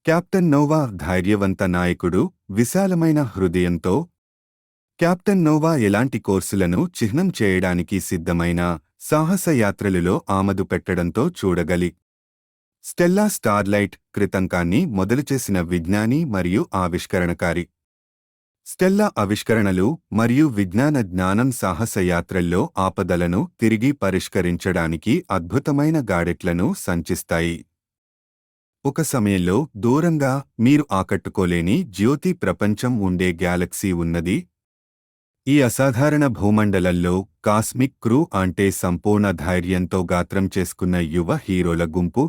Captain Noah ధైర్యవంత నాయకుడు, విశాలమైన హృదయంతో. కెప్టెన్ నోవా ఎలాంటి కోర్సులను చిహ్నం చేయడానికి సిద్ధమైన సాహసయాత్రలులో ఆమదు పెట్టడంతో చూడగలి. స్టెల్లా స్టార్లైట్ కృతంకాన్ని మొదలుచేసిన విజ్ఞాని మరియు ఆవిష్కరణకారి. స్టెల్లా ఆవిష్కరణలు మరియు విజ్ఞాన జ్ఞానం సాహసయాత్రల్లో ఆపదలను తిరిగి పరిష్కరించడానికి అద్భుతమైన గాడెట్లను సంచిస్తాయి. ఒక సమయంలో దూరంగా మీరు ఆకట్టుకోలేని జ్యోతి ప్రపంచం ఉండే గ్యాలక్సీ ఉన్నది. ఈ అసాధారణ భూమండలంలో కాస్మిక్ క్రూ అంటే సంపూర్ణ ధైర్యంతో గాత్రం చేసుకున్న యువ హీరోల గుంపు.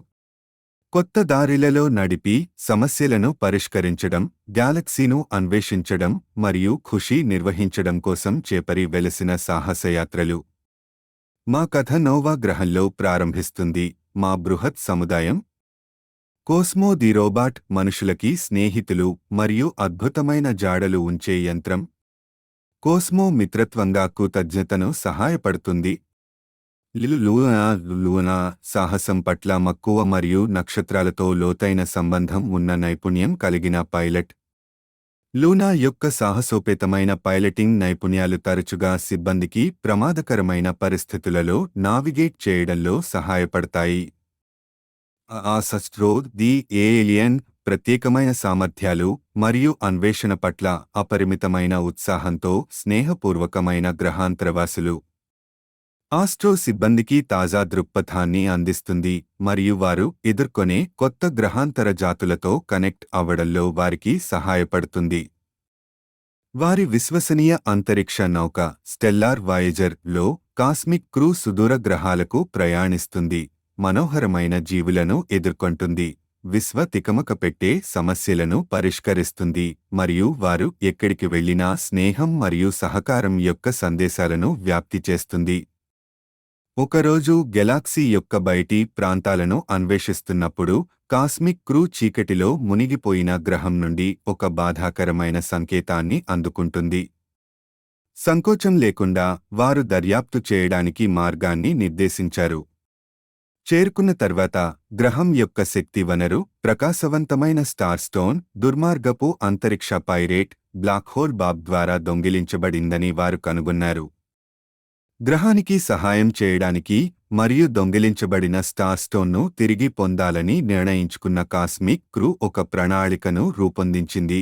కొత్త దారిలలో నడిపి సమస్యలను పరిష్కరించడం, గ్యాలక్సీను అన్వేషించడం మరియు ఖుషీ నిర్వహించడం కోసం చేపరి వెలసిన సాహసయాత్రలు. మా కథ నోవా గ్రహంలో ప్రారంభిస్తుంది. మా బృహత్ సముదాయం కోస్మో ది రోబాట్ మనుషులకి స్నేహితులు మరియు అద్భుతమైన జాడలు ఉంచే యంత్రం. కోస్మో మిత్రత్వంగా కృతజ్ఞతను సహాయపడుతుంది. లూనా సాహసం పట్ల మక్కువ మరియు నక్షత్రాలతో లోతైన సంబంధం ఉన్న నైపుణ్యం కలిగిన పైలట్. లూనా యొక్క సాహసోపేతమైన పైలటింగ్ నైపుణ్యాలు తరచుగా సిబ్బందికి ప్రమాదకరమైన పరిస్థితులలో నావిగేట్ చేయడంలో సహాయపడతాయి. ఆసస్ట్రో ది ఏలియన్ ప్రత్యేకమైన సామర్థ్యాలు మరియు అన్వేషణ పట్ల అపరిమితమైన ఉత్సాహంతో స్నేహపూర్వకమైన గ్రహాంతరవాసులు. ఆస్ట్రో సిబ్బందికి తాజా దృక్పథాన్ని అందిస్తుంది మరియు వారు ఎదుర్కొనే కొత్త గ్రహాంతర జాతులతో కనెక్ట్ అవ్వడంలో వారికి సహాయపడుతుంది. వారి విశ్వసనీయ అంతరిక్ష నౌక స్టెల్లార్ వాయేజర్ లో కాస్మిక్ క్రూ సుదూర గ్రహాలకు ప్రయాణిస్తుంది, మనోహరమైన జీవులను ఎదుర్కొంటుంది, విశ్వ తికమకపెట్టే సమస్యలను పరిష్కరిస్తుంది మరియు వారు ఎక్కడికి వెళ్లినా స్నేహం మరియు సహకారం యొక్క సందేశాలను వ్యాప్తి చేస్తుంది. ఒకరోజు గెలాక్సీ యొక్క బయటి ప్రాంతాలను అన్వేషిస్తున్నప్పుడు కాస్మిక్ క్రూ చీకటిలో మునిగిపోయిన గ్రహం నుండి ఒక బాధాకరమైన సంకేతాన్ని అందుకుంటుంది. సంకోచం లేకుండా వారు దర్యాప్తు చేయడానికి మార్గాన్ని నిర్దేశించారు. చేరుకున్న తర్వాత గ్రహం యొక్క శక్తి వనరు ప్రకాశవంతమైన స్టార్ స్టోన్ దుర్మార్గపు అంతరిక్ష పైరేట్ బ్లాక్ హోల్ బాబ్ ద్వారా దొంగిలించబడిందని వారు కనుగొన్నారు. గ్రహానికి సహాయం చేయడానికి మరియు దొంగిలించబడిన స్టార్ స్టోన్ను తిరిగి పొందాలని నిర్ణయించుకున్న కాస్మిక్ క్రూ ఒక ప్రణాళికను రూపొందించింది.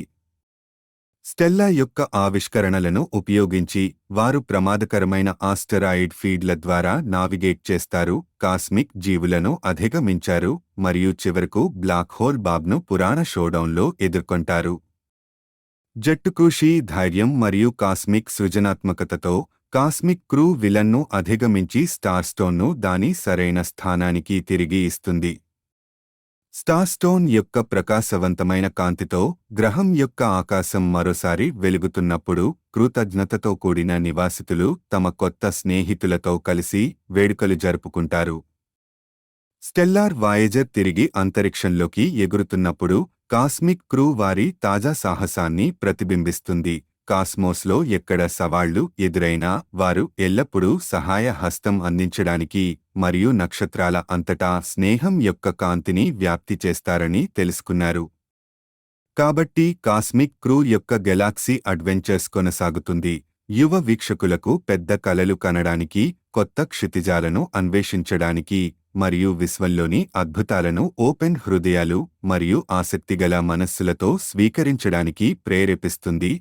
స్టెల్లా యొక్క ఆవిష్కరణలను ఉపయోగించి వారు ప్రమాదకరమైన ఆస్టెరాయిడ్ ఫీల్డ్ల ద్వారా నావిగేట్ చేస్తారు, కాస్మిక్ జీవులను అధిగమించారు మరియు చివరకు బ్లాక్ హోల్ బాబ్ను పురాణ షోడౌన్లో ఎదుర్కొంటారు. జట్టు కృషి, ధైర్యం మరియు కాస్మిక్ సృజనాత్మకతతో కాస్మిక్ క్రూ విలన్ను అధిగమించి స్టార్ స్టోన్ను దాని సరైన స్థానానికి తిరిగి ఇస్తుంది. స్టార్ స్టోన్ యొక్క ప్రకాశవంతమైన కాంతితో గ్రహం యొక్క ఆకాశం మరోసారి వెలుగుతున్నప్పుడు కృతజ్ఞతతో కూడిన నివాసితులు తమ కొత్త స్నేహితులతో కలిసి వేడుకలు జరుపుకుంటారు. స్టెల్లార్ వాయేజర్ తిరిగి అంతరిక్షంలోకి ఎగురుతున్నప్పుడు కాస్మిక్ క్రూ వారి తాజా సాహసాన్ని ప్రతిబింబిస్తుంది. కాస్మోస్లో ఎక్కడ సవాళ్లు ఎదురైనా వారు ఎల్లప్పుడూ సహాయ హస్తం అందించడానికి మరియు నక్షత్రాల అంతటా స్నేహం యొక్క కాంతిని వ్యాప్తి చేస్తారని తెలుసుకున్నారు. కాబట్టి కాస్మిక్ క్రూ యొక్క గెలాక్సీ అడ్వెంచర్స్ కొనసాగుతుంది, యువ వీక్షకులకు పెద్ద కలలు కనడానికి, కొత్త క్షితిజాలను అన్వేషించడానికి మరియు విశ్వంలోని అద్భుతాలను ఓపెన్ హృదయాలు మరియు ఆసక్తిగల మనస్సులతో స్వీకరించడానికి ప్రేరేపిస్తుంది.